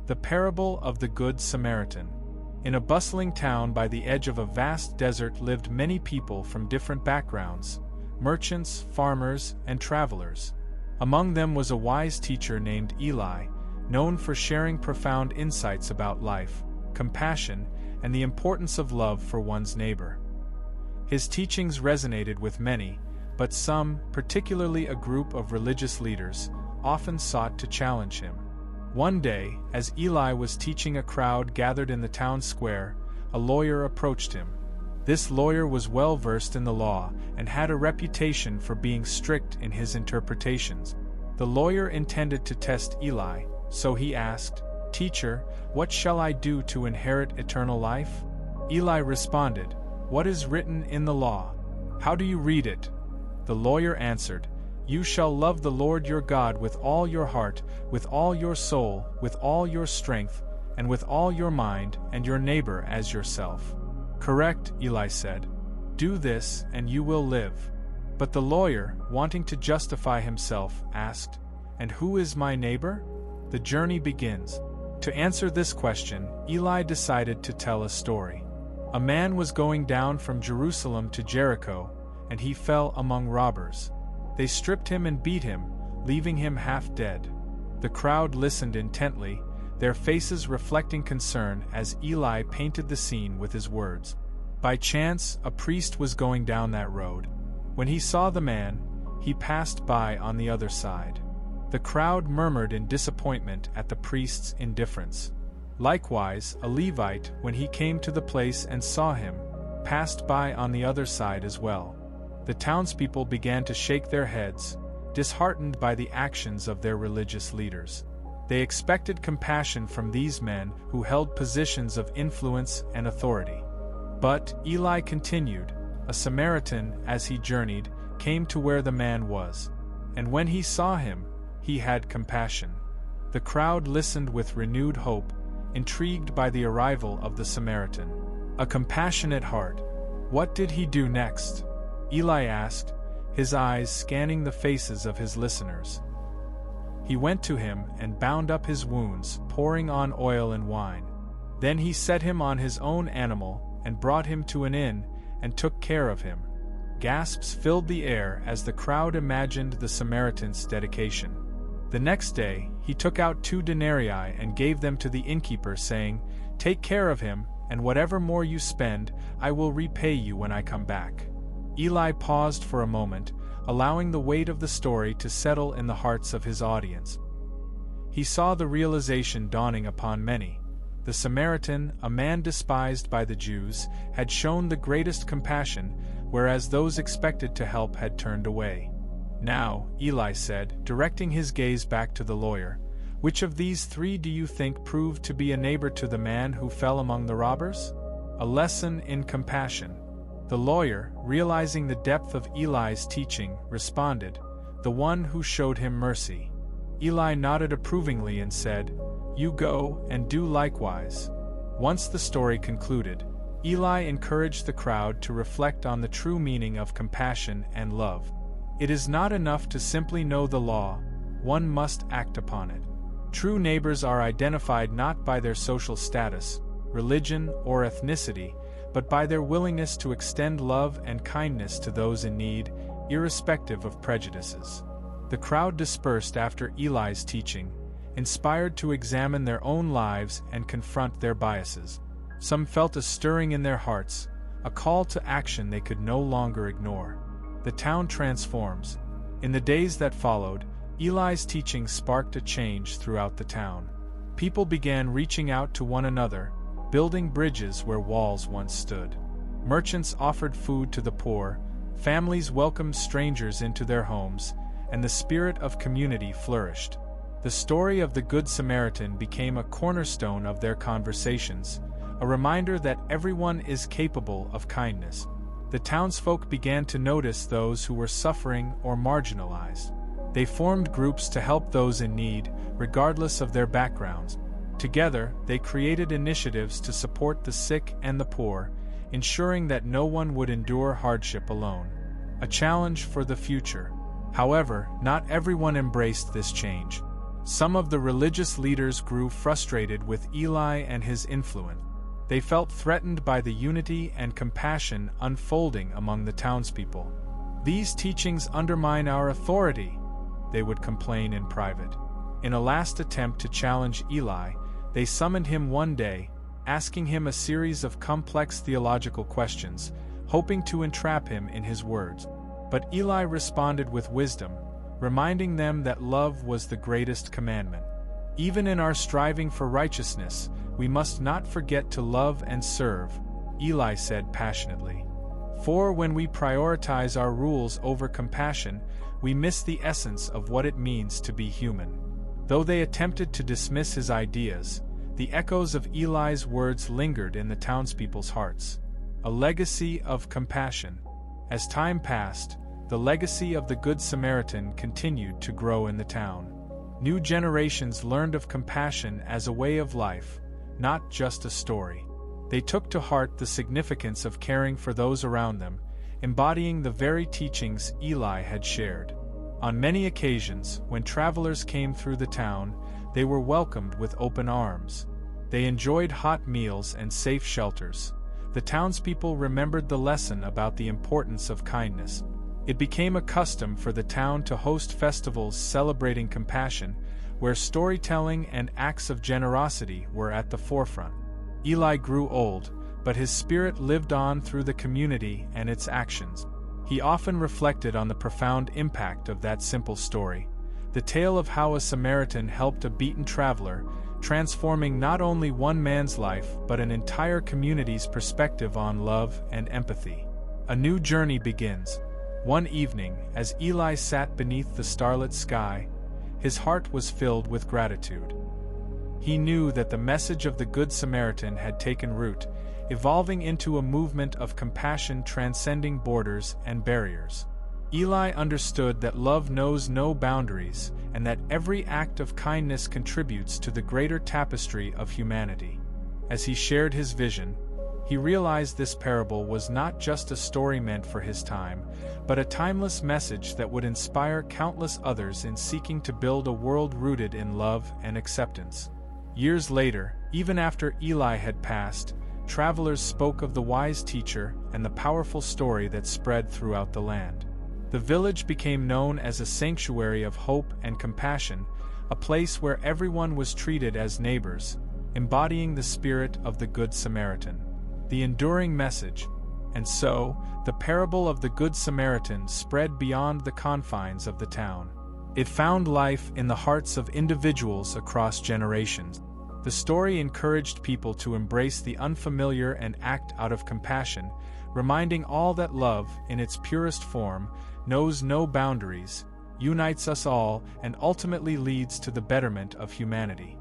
The parable of the Good Samaritan. In a bustling town by the edge of a vast desert lived many people from different backgrounds: merchants, farmers, and travelers. Among them was a wise teacher named Eli, known for sharing profound insights about life, compassion, and the importance of love for one's neighbor. His teachings resonated with many, but some, particularly a group of religious leaders, often sought to challenge him. One day, as Eli was teaching a crowd gathered in the town square, a lawyer approached him. This lawyer was well versed in the law and had a reputation for being strict in his interpretations. The lawyer intended to test Eli, so he asked, "Teacher, what shall I do to inherit eternal life?" Eli responded, "What is written in the law? How do you read it?" The lawyer answered, "You shall love the Lord your God with all your heart, with all your soul, with all your strength, and with all your mind, and your neighbor as yourself." "Correct," Eli said. "Do this, and you will live." But the lawyer, wanting to justify himself, asked, "And who is my neighbor?" The journey begins. To answer this question, Eli decided to tell a story. A man was going down from Jerusalem to Jericho, and he fell among robbers. They stripped him and beat him, leaving him half dead. The crowd listened intently, their faces reflecting concern as Eli painted the scene with his words. By chance, a priest was going down that road. When he saw the man, he passed by on the other side. The crowd murmured in disappointment at the priest's indifference. Likewise, a Levite, when he came to the place and saw him, passed by on the other side as well. The townspeople began to shake their heads, disheartened by the actions of their religious leaders. They expected compassion from these men who held positions of influence and authority. But, Eli continued, a Samaritan, as he journeyed, came to where the man was. And when he saw him, he had compassion. The crowd listened with renewed hope, intrigued by the arrival of the Samaritan. A compassionate heart. What did he do next? Eli asked, his eyes scanning the faces of his listeners. He went to him and bound up his wounds, pouring on oil and wine. Then he set him on his own animal and brought him to an inn and took care of him. Gasps filled the air as the crowd imagined the Samaritan's dedication. The next day, he took out 2 denarii and gave them to the innkeeper, saying, "Take care of him, and whatever more you spend, I will repay you when I come back." Eli paused for a moment, allowing the weight of the story to settle in the hearts of his audience. He saw the realization dawning upon many. The Samaritan, a man despised by the Jews, had shown the greatest compassion, whereas those expected to help had turned away. "Now," Eli said, directing his gaze back to the lawyer, "which of these 3 do you think proved to be a neighbor to the man who fell among the robbers?" A lesson in compassion. The lawyer, realizing the depth of Eli's teaching, responded, "The one who showed him mercy." Eli nodded approvingly and said, "You go and do likewise." Once the story concluded, Eli encouraged the crowd to reflect on the true meaning of compassion and love. It is not enough to simply know the law, one must act upon it. True neighbors are identified not by their social status, religion, or ethnicity, but by their willingness to extend love and kindness to those in need, irrespective of prejudices. The crowd dispersed after Eli's teaching, inspired to examine their own lives and confront their biases. Some felt a stirring in their hearts, a call to action they could no longer ignore. The town transforms. In the days that followed, Eli's teaching sparked a change throughout the town. People began reaching out to one another, building bridges where walls once stood. Merchants offered food to the poor, families welcomed strangers into their homes, and the spirit of community flourished. The story of the Good Samaritan became a cornerstone of their conversations, a reminder that everyone is capable of kindness. The townsfolk began to notice those who were suffering or marginalized. They formed groups to help those in need, regardless of their backgrounds. Together, they created initiatives to support the sick and the poor, ensuring that no one would endure hardship alone. A challenge for the future. However, not everyone embraced this change. Some of the religious leaders grew frustrated with Eli and his influence. They felt threatened by the unity and compassion unfolding among the townspeople. "These teachings undermine our authority," they would complain in private. In a last attempt to challenge Eli, they summoned him one day, asking him a series of complex theological questions, hoping to entrap him in his words. But Eli responded with wisdom, reminding them that love was the greatest commandment. "Even in our striving for righteousness, we must not forget to love and serve," Eli said passionately. "For when we prioritize our rules over compassion, we miss the essence of what it means to be human." Though they attempted to dismiss his ideas, the echoes of Eli's words lingered in the townspeople's hearts. A legacy of compassion. As time passed, the legacy of the Good Samaritan continued to grow in the town. New generations learned of compassion as a way of life, not just a story. They took to heart the significance of caring for those around them, embodying the very teachings Eli had shared. On many occasions, when travelers came through the town, they were welcomed with open arms. They enjoyed hot meals and safe shelters. The townspeople remembered the lesson about the importance of kindness. It became a custom for the town to host festivals celebrating compassion, where storytelling and acts of generosity were at the forefront. Eli grew old, but his spirit lived on through the community and its actions. He often reflected on the profound impact of that simple story, the tale of how a Samaritan helped a beaten traveler, transforming not only one man's life but an entire community's perspective on love and empathy. A new journey begins. One evening, as Eli sat beneath the starlit sky, his heart was filled with gratitude. He knew that the message of the Good Samaritan had taken root, evolving into a movement of compassion transcending borders and barriers. Eli understood that love knows no boundaries and that every act of kindness contributes to the greater tapestry of humanity. As he shared his vision, he realized this parable was not just a story meant for his time, but a timeless message that would inspire countless others in seeking to build a world rooted in love and acceptance. Years later, even after Eli had passed, travelers spoke of the wise teacher and the powerful story that spread throughout the land. The village became known as a sanctuary of hope and compassion, a place where everyone was treated as neighbors, embodying the spirit of the Good Samaritan. The enduring message, and so, the parable of the Good Samaritan spread beyond the confines of the town. It found life in the hearts of individuals across generations. The story encouraged people to embrace the unfamiliar and act out of compassion, reminding all that love, in its purest form, knows no boundaries, unites us all, and ultimately leads to the betterment of humanity.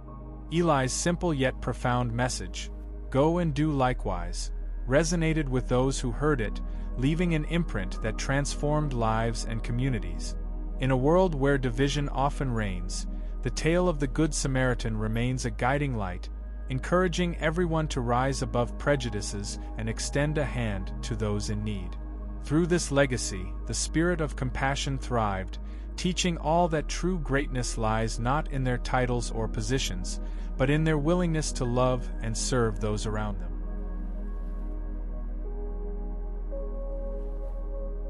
Eli's simple yet profound message, "Go and do likewise," resonated with those who heard it, leaving an imprint that transformed lives and communities. In a world where division often reigns, the tale of the Good Samaritan remains a guiding light, encouraging everyone to rise above prejudices and extend a hand to those in need. Through this legacy, the spirit of compassion thrived, teaching all that true greatness lies not in their titles or positions, but in their willingness to love and serve those around them.